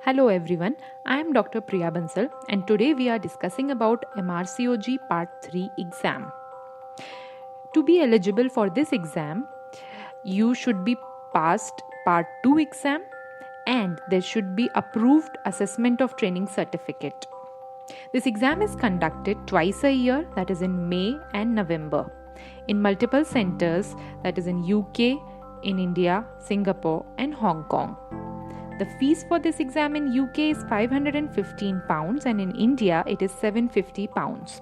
Hello everyone, I am Dr. Priya Bansal and today we are discussing about MRCOG Part 3 exam. To be eligible for this exam, you should be passed Part 2 exam and there should be approved assessment of training certificate. This exam is conducted twice a year, that is in May and November, in multiple centers, that is in UK, in India, Singapore and Hong Kong. The fees for this exam in UK is £515 and in India it is £750.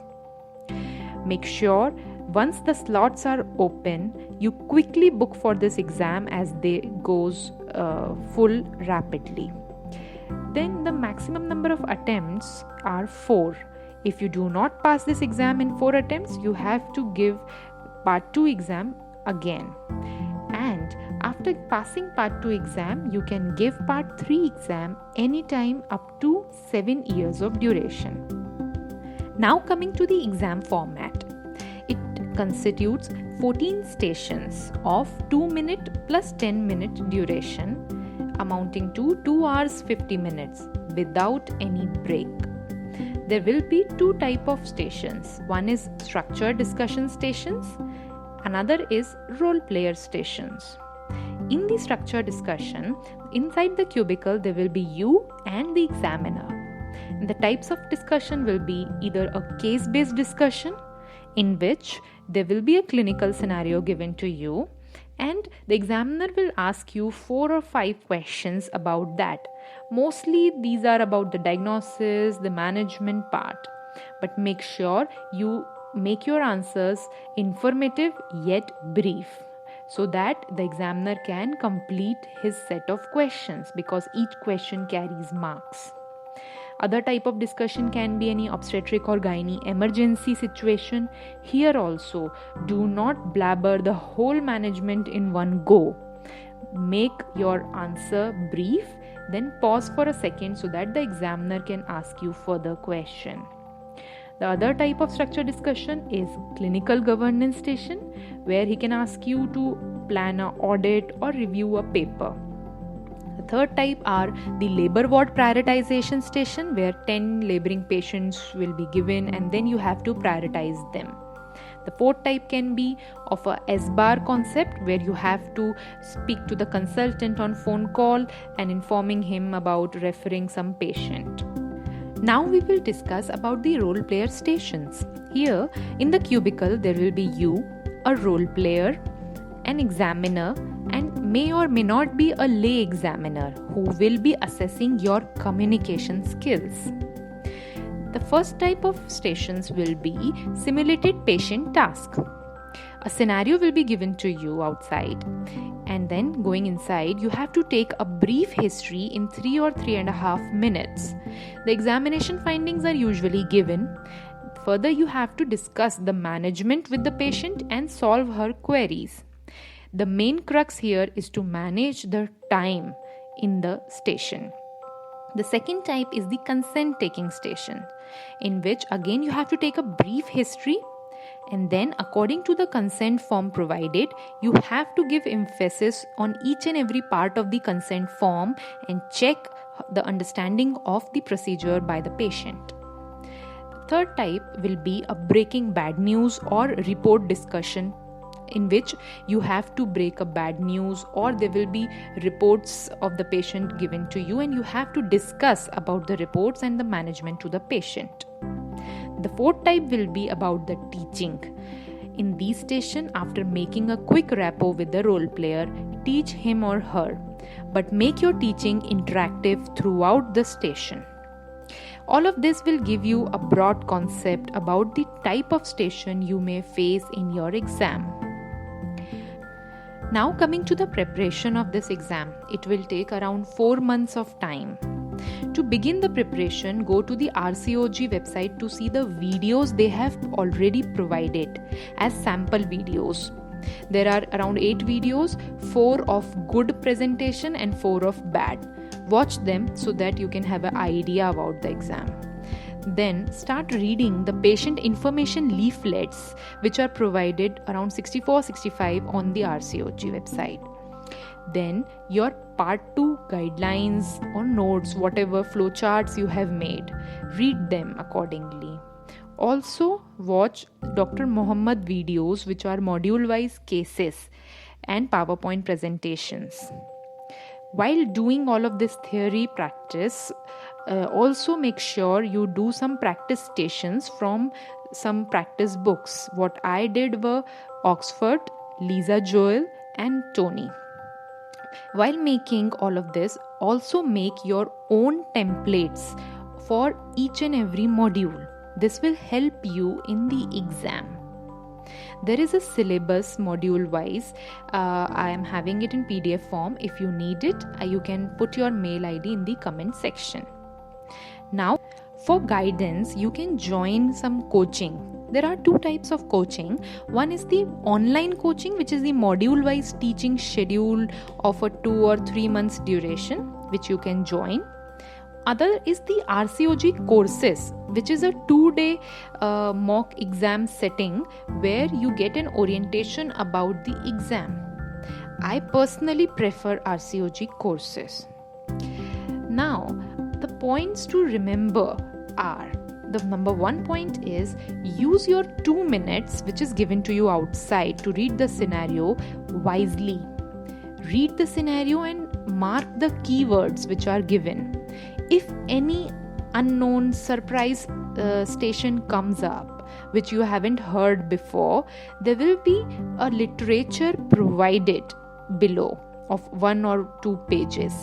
Make sure once the slots are open, you quickly book for this exam as they goes full rapidly. Then the maximum number of attempts are 4. If you do not pass this exam in 4 attempts, you have to give Part 2 exam again. And after passing Part 2 exam, you can give Part 3 exam anytime up to 7 years of duration. Now coming to the exam format. It constitutes 14 stations of 2-minute plus 10-minute duration, amounting to 2 hours 50 minutes without any break. There will be 2 types of stations. One is structured discussion stations. Another is role player stations. In the structured discussion, inside the cubicle there will be you and the examiner. And the types of discussion will be either a case-based discussion, in which there will be a clinical scenario given to you and the examiner will ask you 4 or 5 questions about that. Mostly these are about the diagnosis, the management part. But make sure you make your answers informative yet brief so that the examiner can complete his set of questions because each question carries marks. Other type of discussion can be any obstetric or gynae emergency situation. Here also, do not blabber the whole management in one go. Make your answer brief, then pause for a second so that the examiner can ask you further question. The other type of structured discussion is clinical governance station, where he can ask you to plan an audit or review a paper. The third type are the labor ward prioritization station, where 10 laboring patients will be given and then you have to prioritize them. The fourth type can be of a S-bar concept, where you have to speak to the consultant on phone call and informing him about referring some patient. Now we will discuss about the role player stations. Here in the cubicle there will be you, a role player, an examiner and may or may not be a lay examiner who will be assessing your communication skills. The first type of stations will be simulated patient task. A scenario will be given to you outside and then going inside you have to take a brief history in 3 or 3.5 minutes. The examination findings are usually given. Further, you have to discuss the management with the patient and solve her queries. The main crux here is to manage the time in the station. The second type is the consent taking station, in which again you have to take a brief history and then according to the consent form provided, you have to give emphasis on each and every part of the consent form and check the understanding of the procedure by the patient. Third type will be a breaking bad news or report discussion, in which you have to break a bad news or there will be reports of the patient given to you and you have to discuss about the reports and the management to the patient. The fourth type will be about the teaching. In this station, after making a quick rapport with the role player, teach him or her, but make your teaching interactive throughout the station. All of this will give you a broad concept about the type of station you may face in your exam. Now coming to the preparation of this exam, it will take around 4 months of time. To begin the preparation, go to the RCOG website to see the videos they have already provided as sample videos. There are around 8 videos, 4 of good presentation and 4 of bad. Watch them so that you can have an idea about the exam. Then start reading the patient information leaflets which are provided around 64-65 on the RCOG website. Then your part 2 guidelines or notes, whatever flowcharts you have made, read them accordingly. Also watch Dr. Muhammad videos, which are module wise cases and PowerPoint presentations. While doing all of this theory practice, also make sure you do some practice stations from some practice books. What I did were Oxford, Lisa Joel and Tony. While making all of this, also make your own templates for each and every module. This will help you in the exam. There is a syllabus module wise. I am having it in PDF form. If you need it, you can put your mail ID in the comment section. Now, for guidance, you can join some coaching. There are 2 types of coaching. One is the online coaching, which is the module wise teaching schedule of a 2 or 3 months duration, which you can join. Other is the RCOG courses, which is a 2-day mock exam setting where you get an orientation about the exam. I personally prefer RCOG courses. Now, the points to remember are, the number 1 point is use your 2 minutes which is given to you outside to read the scenario wisely. Read the scenario and mark the keywords which are given. If any unknown surprise station comes up which you haven't heard before, there will be a literature provided below of 1 or 2 pages.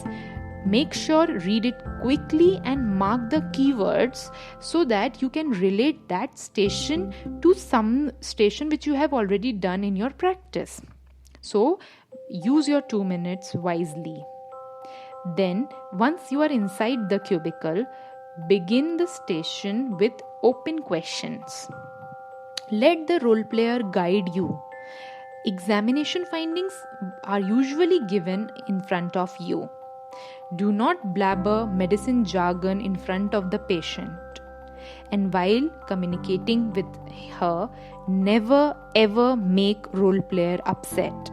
Make sure read it quickly and mark the keywords so that you can relate that station to some station which you have already done in your practice. So use your 2 minutes wisely. Then, once you are inside the cubicle, begin the station with open questions. Let the role player guide you. Examination findings are usually given in front of you. Do not blabber medicine jargon in front of the patient. And while communicating with her, never ever make role player upset,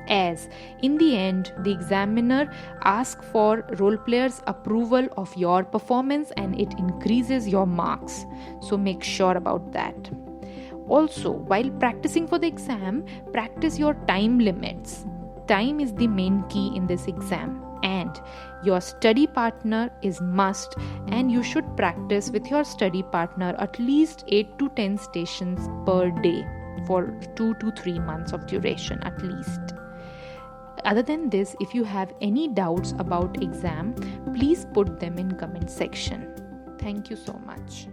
as in the end the examiner asks for role player's approval of your performance and it increases your marks. So make sure about that. Also, while practicing for the exam, practice your time limits. Time is the main key in this exam, and your study partner is must, and you should practice with your study partner at least 8 to 10 stations per day for 2 to 3 months of duration at least. Other than this, if you have any doubts about exam, please put them in comment section. Thank you so much.